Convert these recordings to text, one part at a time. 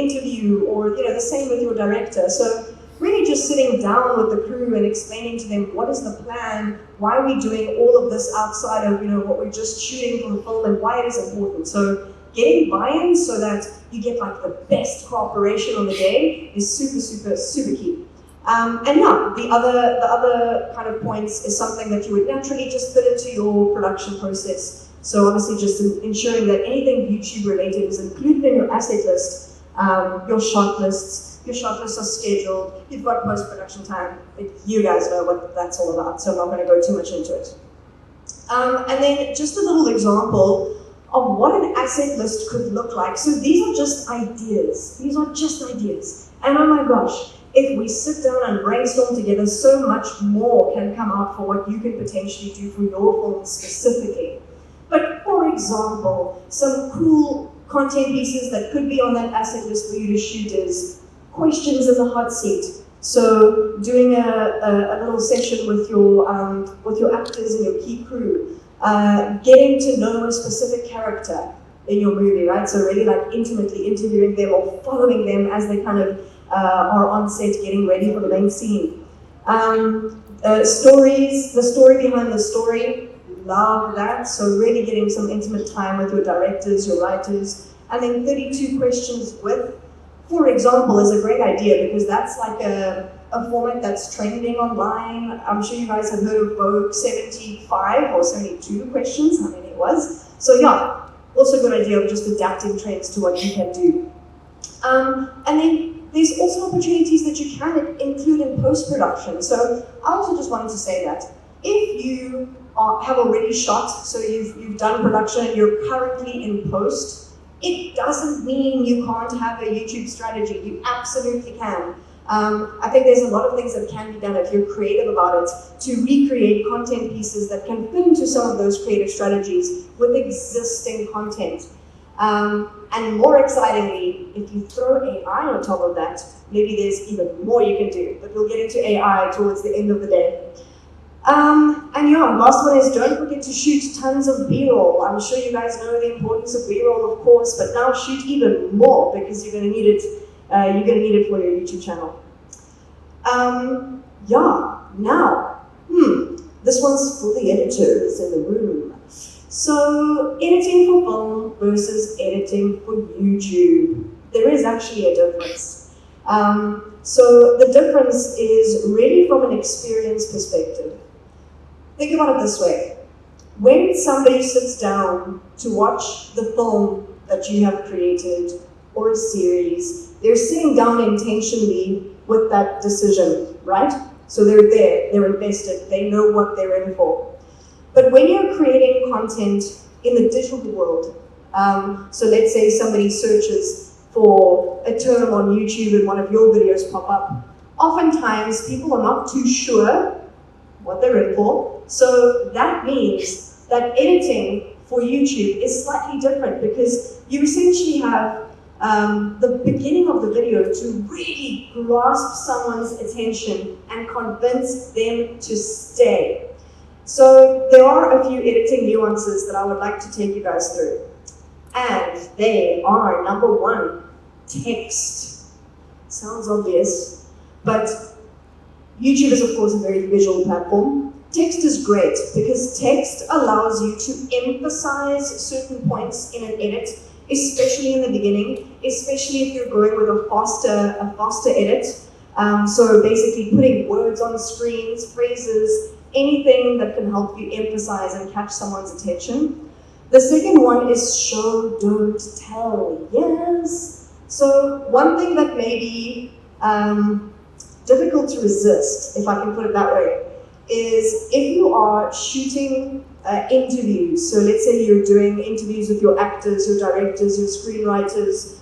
interview, or the same with your director. So really just sitting down with the crew and explaining to them what is the plan, why are we doing all of this outside of what we're just shooting for the film, and why it is important. So getting buy-in so that you get like the best cooperation on the day is super, super, super key. And yeah, the other kind of points is something that you would naturally just fit into your production process. So obviously just ensuring that anything YouTube related is included in your asset list, your shot lists. Your shot lists are scheduled, you've got post-production time, you guys know what that's all about, so I'm not going to go too much into it. And then just a little example of what an asset list could look like. So these are just ideas. And oh my gosh, if we sit down and brainstorm together, so much more can come out for what you can potentially do for your film specifically. But for example, some cool content pieces that could be on that asset list for you to shoot is questions in the hot seat. So doing a little session with your actors and your key crew, getting to know a specific character in your movie, right? So really like intimately interviewing them or following them as they kind of are on set getting ready for the main scene. Stories, the story behind the story, love that. So really getting some intimate time with your directors, your writers, and then 32 questions with, for example, is a great idea because that's like a format that's trending online. I'm sure you guys have heard of Vogue 75 or 72 questions, how many it was. So yeah, also a good idea of just adapting trends to what you can do. And then there's also opportunities that you can include in post-production. So I also just wanted to say that if you have already shot, so you've done production and you're currently in post, it doesn't mean you can't have a YouTube strategy. You absolutely can. I think there's a lot of things that can be done if you're creative about it to recreate content pieces that can fit into some of those creative strategies with existing content. And more excitingly, if you throw AI on top of that, maybe there's even more you can do, but we'll get into AI towards the end of the day. And yeah, last one is don't forget to shoot tons of B-roll. I'm sure you guys know the importance of B-roll, of course, but now shoot even more because you're going to need it. You're going to need it for your YouTube channel. Yeah, now, this one's for the editors in the room. So, editing for film versus editing for YouTube. There is actually a difference. So the difference is really from an experience perspective. Think about it this way. When somebody sits down to watch the film that you have created or a series, they're sitting down intentionally with that decision, right? So they're there, they're invested, they know what they're in for. But when you're creating content in the digital world, so let's say somebody searches for a term on YouTube and one of your videos pop up, oftentimes people are not too sure what they're in for. So that means that editing for YouTube is slightly different because you essentially have the beginning of the video to really grasp someone's attention and convince them to stay. So there are a few editing nuances that I would like to take you guys through. And they are, number one, text. Sounds obvious, but YouTube is of course a very visual platform. Text is great because text allows you to emphasize certain points in an edit, especially in the beginning, especially if you're going with a faster edit. So basically putting words on screens, phrases, anything that can help you emphasize and catch someone's attention. The second one is show, don't tell. Yes. So one thing that may be difficult to resist, if I can put it that way, is if you are shooting interviews. So let's say you're doing interviews with your actors, your directors, your screenwriters.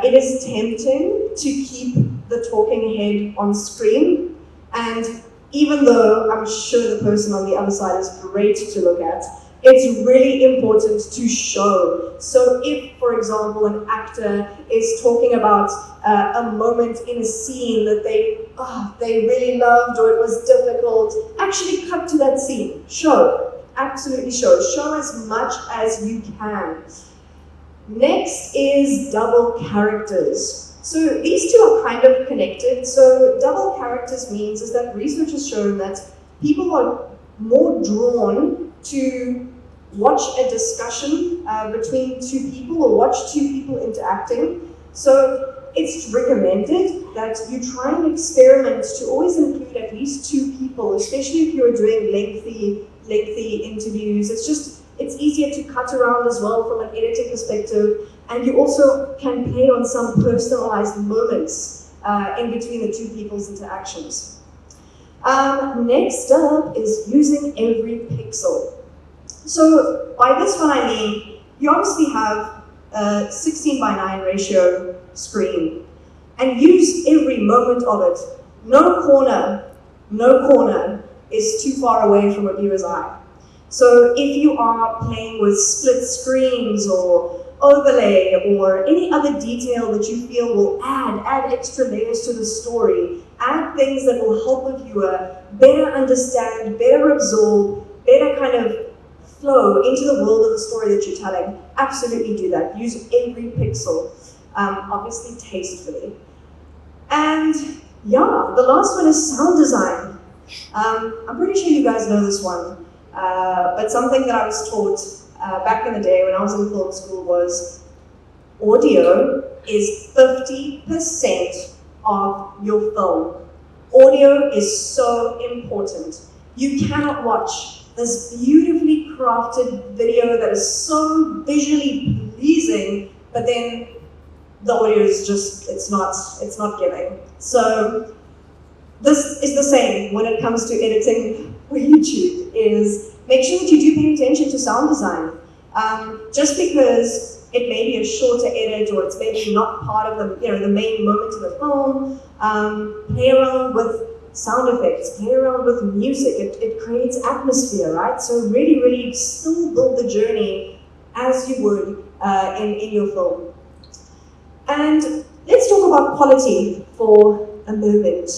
It is tempting to keep the talking head on screen. And even though I'm sure the person on the other side is great to look at, it's really important to show. So if, for example, an actor is talking about a moment in a scene that they really loved or it was difficult, actually cut to that scene. Show. Absolutely show. Show as much as you can. Next is double characters. So these two are kind of connected. So double characters means is that research has shown that people are more drawn to watch a discussion between two people or watch two people interacting. So it's recommended that you try and experiment to always include at least two people, especially if you're doing lengthy interviews. It's easier to cut around as well from an editing perspective, and you also can play on some personalized moments in between the two people's interactions. Next up is using every pixel. So by this one I mean, you obviously have a 16:9 ratio screen, and use every moment of it. No corner is too far away from a viewer's eye. So if you are playing with split screens or overlay or any other detail that you feel will add extra layers to the story, add things that will help the viewer better understand, better absorb, better kind of flow into the world of the story that you're telling, absolutely do that. Use every pixel, obviously tastefully. And yeah, the last one is sound design. I'm pretty sure you guys know this one. But something that I was taught back in the day when I was in film school was audio is 50% of your film. Audio is so important. You cannot watch this beautifully crafted video that is so visually pleasing, but then the audio is just, it's not giving. So this is the same when it comes to editing for YouTube, is make sure that you do pay attention to sound design. Just because it may be a shorter edit or it's maybe not part of the main moment of the film, play around with sound effects, play around with music. It creates atmosphere, right? So really, really still build the journey as you would in your film. And let's talk about quality for a moment.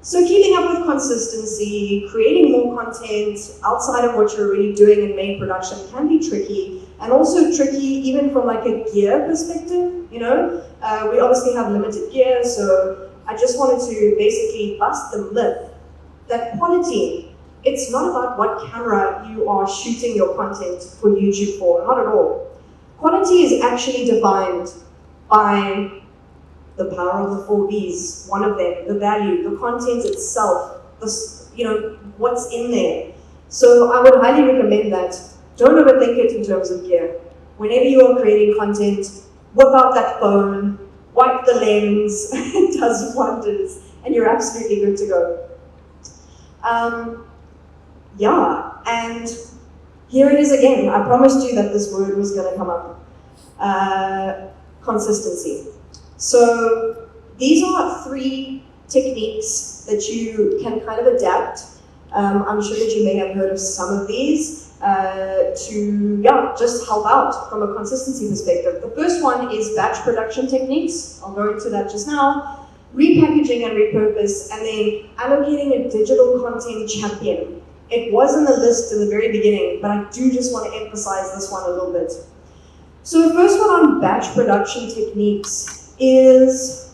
So keeping up with consistency, creating more content outside of what you're already doing in main production can be tricky, and also tricky even from like a gear perspective. We obviously have limited gear, so I just wanted to basically bust the myth that quality, it's not about what camera you are shooting your content for YouTube for, not at all. Quality is actually defined by the power of the 4 V's, one of them, the value, the content itself, what's in there. So I would highly recommend that. Don't overthink it in terms of gear. Whenever you are creating content, whip out that phone, wipe the lens, it does wonders, and you're absolutely good to go. And here it is again. I promised you that this word was going to come up. Consistency. So these are 3 techniques that you can kind of adapt. I'm sure that you may have heard of some of these to just help out from a consistency perspective. The first one is batch production techniques. I'll go into that just now. Repackaging and repurpose, and then allocating a digital content champion. It was in the list in the very beginning, but I do just want to emphasize this one a little bit. So the first one on batch production techniques is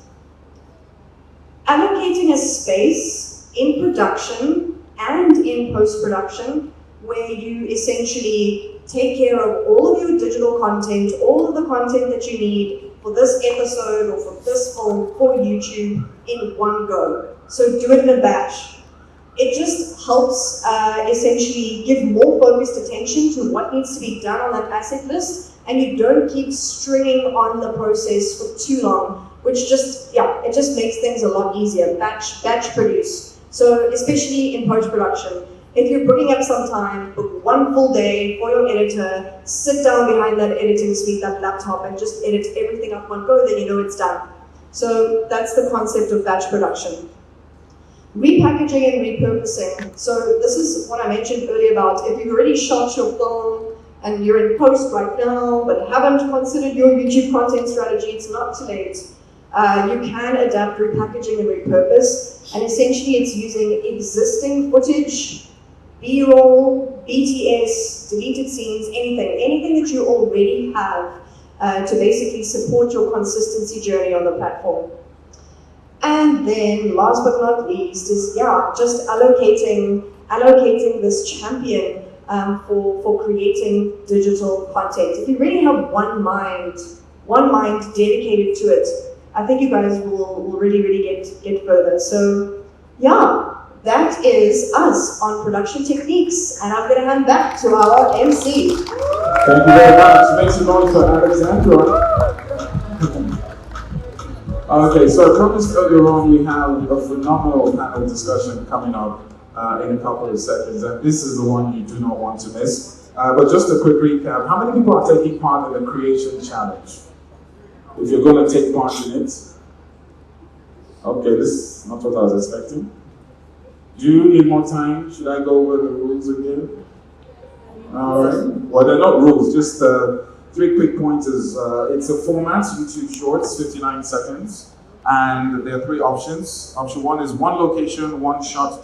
allocating a space in production and in post-production where you essentially take care of all of your digital content, all of the content that you need for this episode or for this film for YouTube in one go. So do it in a batch. It just helps essentially give more focused attention to what needs to be done on that asset list, and you don't keep stringing on the process for too long, which it just makes things a lot easier. Batch produce. So especially in post-production, if you're booking up some time, book one full day for your editor, sit down behind that editing suite, that laptop, and just edit everything up one go, then you know it's done. So that's the concept of batch production. Repackaging and repurposing. So this is what I mentioned earlier about if you've already shot your film and you're in post right now, but haven't considered your YouTube content strategy, it's not too late. You can adapt repackaging and repurpose, and essentially it's using existing footage, B-roll, BTS, deleted scenes, anything that you already have to basically support your consistency journey on the platform. And then, last but not least, is just allocating this champion for creating digital content. If you really have one mind dedicated to it, I think you guys will really get further. So that is us on production techniques, and I'm going to hand back to our MC. Thank you very much. Make some noise for Alexandra. Okay, so I promised earlier on we have a phenomenal panel discussion coming up in a couple of seconds, and this is the one you do not want to miss. But just a quick recap, how many people are taking part in the creation challenge? If you're going to take part in it. Okay, this is not what I was expecting. Do you need more time? Should I go over the rules again? All right. Well, they're not rules, just 3 quick pointers. It's a format, YouTube Shorts, 59 seconds. And there are 3 options. Option 1 is 1 location, 1 shot